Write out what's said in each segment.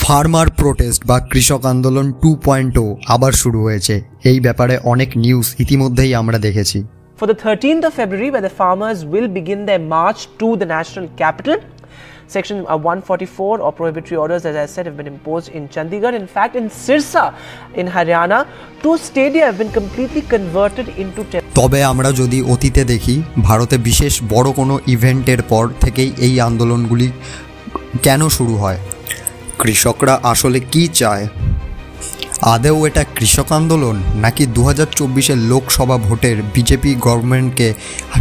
Farmer protest বা কৃষক আন্দোলন 2.0 আবার শুরু হয়েছে। এই ব্যাপারে অনেক নিউজ ইতিমধ্যেই আমরা দেখেছি। For the 13th of February, where the farmers will begin their march to the national capital. Section 144 or prohibitory orders, as I said, have been imposed in Chandigarh. In fact, in Sirsa in Haryana, 2 stadia have been completely converted into temples. তবে আমরা যদি অতীতে দেখি, ভারতে বিশেষ বড় কোনো ইভেন্টের পর থেকেই এই আন্দোলনগুলি কেন শুরু হয়? কৃষকরা আসলে কি চায়? আদেও এটা কৃষক আন্দোলন, নাকি 2024-এর লোকসভা ভোটের বিজেপি গভর্নমেন্টকে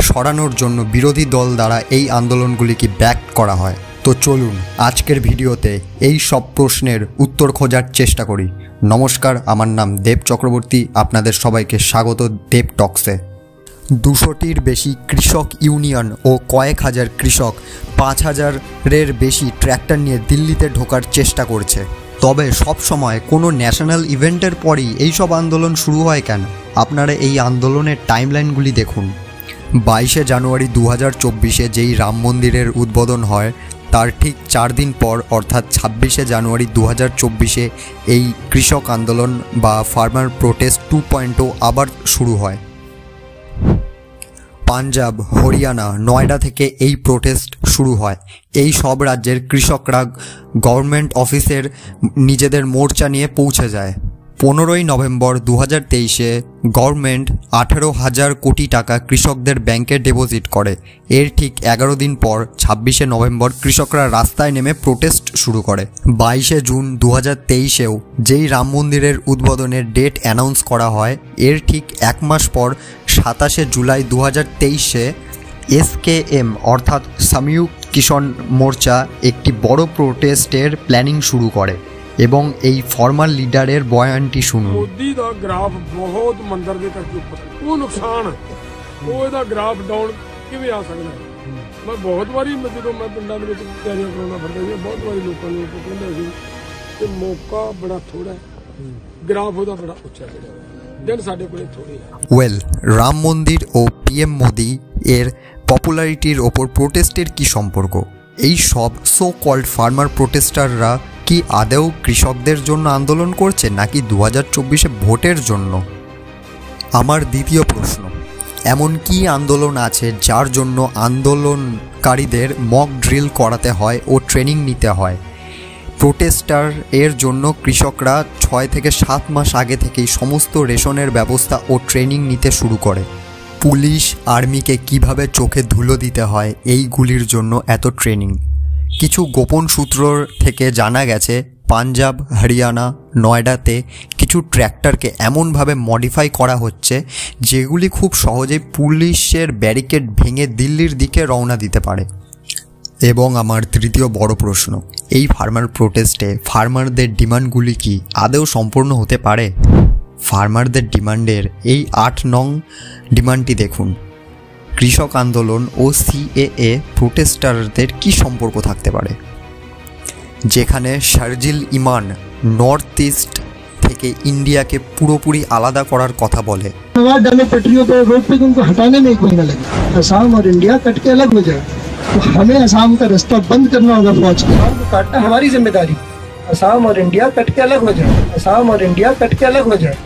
সরানোর জন্য বিরোধী দল দ্বারা এই আন্দোলনগুলিকে ব্যাক করা হয়? তো চলুন আজকের ভিডিওতে এই সব প্রশ্নের উত্তর খোঁজার চেষ্টা করি। নমস্কার, আমার নাম দেব চক্রবর্তী, আপনাদের সবাইকে স্বাগত দেব টক্সে। 200টির বেশি কৃষক ইউনিয়ন ও কয়েক হাজার কৃষক 5000-এর বেশি ট্র্যাক্টর নিয়ে দিল্লিতে ঢোকার চেষ্টা করছে। তবে সব সময় কোনো ন্যাশনাল ইভেন্টের পরই এই সব আন্দোলন শুরু হয় কেন? আপনারা এই আন্দোলনের টাইমলাইনগুলি দেখুন। 22শে জানুয়ারি 2024-এ যেই রাম মন্দিরের উদ্বোধন হয়, তার ঠিক 4 দিন পর অর্থাৎ 26শে জানুয়ারি 2024-এ এই কৃষক আন্দোলন বা ফার্মার প্রোটেস্ট 2.0 আবার শুরু হয়। পাঞ্জাব, হরিয়ানা, নয়ডা থেকে এই প্রোটেস্ট শুরু হয়। এই সব রাজ্যের কৃষকরা গভর্নমেন্ট অফিসের নিজেদের মোর্চা নিয়ে পৌঁছে যায়। 15ই নভেম্বর 2023-এ গভর্নমেন্ট 18,000 কোটি টাকা কৃষকদের ব্যাংকে ডিপোজিট করে। এর ঠিক 11 দিন পর 26শে নভেম্বর কৃষকরা রাস্তায় নেমে প্রোটেস্ট শুরু করে। 22শে জুন 2023-এও যেই রাম মন্দিরের উদ্বোধনের ডেট অ্যানাউন্স করা হয়, এর ঠিক 1 মাস পর 27শে জুলাই 2023-এ SKM অর্থাৎ সংযুক্ত কিষাণ মোর্চা একটি বড় প্রোটেস্টের প্ল্যানিং শুরু করে এবং এই ফর্মাল লিডারের বয়ানটি শুনুন। मोदी ਦਾ ਗ੍ਰਾਫ ਬਹੁਤ ਮੰਦਰ ਦੇ ਕਰਕੇ ਉੱਪਰ ਉਹ ਨੁਕਸਾਨ ਉਹ ਇਹਦਾ ਗ੍ਰਾਫ ਡਾਊਨ ਕਿਵੇਂ ਆ ਸਕਦਾ ਹੈ? ਮੈਂ ਬਹੁਤ ਵਾਰੀ ਜਦੋਂ ਮੈਂ ਪਿੰਡਾਂ ਦੇ ਵਿੱਚ ਤਿਆਰੀਆਂ ਕਰਾਉਣਾ ਫਿਰਦਾ ਸੀ, ਬਹੁਤ ਵਾਰੀ ਲੋਕਾਂ ਨੂੰ ਕਹਿੰਦਾ ਸੀ ਕਿ ਮੌਕਾ ਬੜਾ ਥੋੜਾ ਹੈ, ਗ੍ਰਾਫ ਉਹਦਾ ਬੜਾ ਉੱਚਾ ਚੜਿਆ ਦਿਨ ਸਾਡੇ ਕੋਲੇ ਥੋੜੇ ওয়েল, রাম মন্দির ও PM মোদি এর পপুলারিটির ওপর প্রোটেস্টের কি সম্পর্ক? এই সব সো কল্ড ফার্মার প্রোটেস্টাররা কি আদেও কৃষকদের জন্য আন্দোলন করছে, নাকি 2024-এ ভোটের জন্য? আমার দ্বিতীয় প্রশ্ন, এমন কি আন্দোলন আছে যার জন্য আন্দোলনকারীদের মক ড্রিল করাতে হয় ও ট্রেনিং নিতে হয়? প্রোটেস্টার এর জন্য কৃষকরা 6 থেকে 7 মাস আগে থেকেই সমস্ত রেশনের ব্যবস্থা ও ট্রেনিং নিতে শুরু করে। পুলিশ আর্মিকে কিভাবে চোখে ধুলো দিতে হয়, এইগুলির জন্য এত ট্রেনিং। কিছু গোপন সূত্র থেকে জানা গেছে পাঞ্জাব, হরিয়ানা, নয়ডাতে কিছু ট্র্যাক্টরকে এমনভাবে মডিফাই করা হচ্ছে যেগুলি খুব সহজেই পুলিশের ব্যারিকেড ভেঙে দিল্লির দিকে রওনা দিতে পারে। এবং আমার তৃতীয় বড় প্রশ্ন, এই ফার্মার প্রোটেস্টে ফার্মারদের ডিমান্ডগুলি কি আদৌ সম্পূর্ণ হতে পারে? ফার্মারদের ডিমান্ডের এই 8 নং ডিমান্ডটি দেখুন। কৃষক আন্দোলন ও CAA প্রোটেস্টারদের কি সম্পর্ক থাকতে পারে? যেখানে শারজিল ইমান নর্থ ইস্ট থেকে ইন্ডিয়াকে পুরোপুরি আলাদা করার কথা বলে। असम और इंडिया कट के अलग हो जाए, तो हमें असम का रास्ता बंद करना होगा, फौज को काटना हमारी जिम्मेदारी। असम और इंडिया कट के अलग हो जाए, असम और इंडिया कट के अलग हो जाए,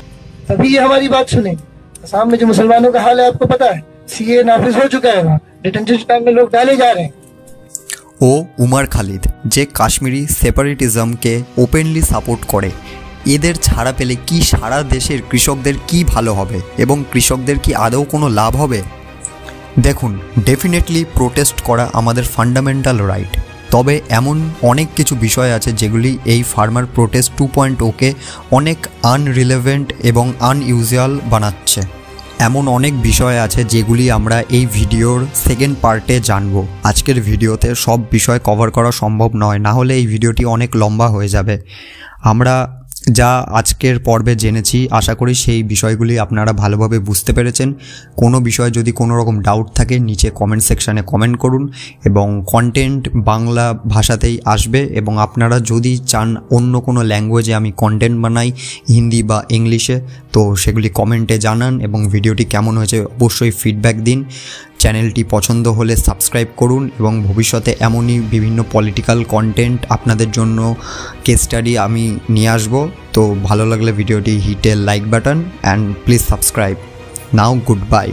तभी ये हमारी बात सुने। असम में जो मुसलमानों का हाल है आपको पता है, CA नाफिज हो चुका है, वहाँ डिटेंशन कैंप में लोग डाले जा रहे हैं। ও উমার খালিদ, যে কাশ্মীরি সেপারেটিজমকে ওপেনলি সাপোর্ট করে। এদের ছাড়া পেলে কি সারা দেশের কৃষকদের কি ভালো হবে এবং কৃষকদের কি আদৌ কোনো লাভ হবে? দেখুন, ডেফিনেটলি প্রোটেস্ট করা আমাদের ফান্ডামেন্টাল রাইট, তবে এমন অনেক কিছু বিষয় আছে যেগুলি এই ফার্মার প্রোটেস্ট 2.0-কে অনেক আনরিলেভেন্ট এবং আনইউজুয়াল বানাচ্ছে। এমন অনেক বিষয় আছে যেগুলি আমরা এই ভিডিওর সেকেন্ড পার্টে জানব। আজকের ভিডিওতে সব বিষয় কভার করা সম্ভব নয়, না হলে এই ভিডিওটি অনেক লম্বা হয়ে যাবে। আমরা যা আজকের পর্বে জেনেছি, আশা করি সেই বিষয়গুলি আপনারা ভালোভাবে বুঝতে পেরেছেন। কোনো বিষয়ে যদি কোনো রকম ডাউট থাকে নিচে কমেন্ট সেকশানে কমেন্ট করুন এবং কন্টেন্ট বাংলা ভাষাতেই আসবে। এবং আপনারা যদি চান অন্য কোনো ল্যাঙ্গুয়েজে আমি কন্টেন্ট বানাই, হিন্দি বা ইংলিশে, তো সেগুলি কমেন্টে জানান এবং ভিডিওটি কেমন হয়েছে অবশ্যই ফিডব্যাক দিন। চ্যানেলটি পছন্দ হলে সাবস্ক্রাইব করুন এবং ভবিষ্যতে এমনই বিভিন্ন পলিটিক্যাল কন্টেন্ট আপনাদের জন্য কেস স্টাডি আমি নিয়ে আসবো। তো ভালো লাগলে ভিডিওটি hit a like button and please subscribe. Now good by.